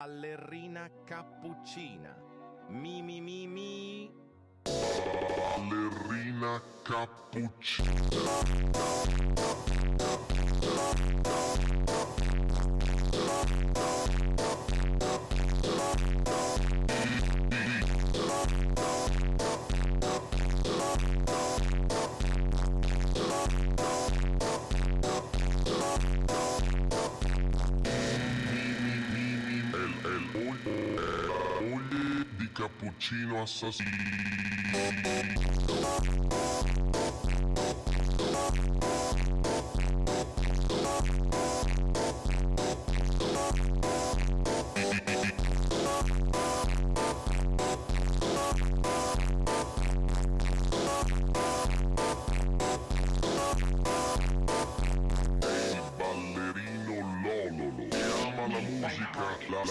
Balerina capucina. Mi mi mi mi. Balerina capuchina. Moglie di cappuccino assassino. Ama la musica, la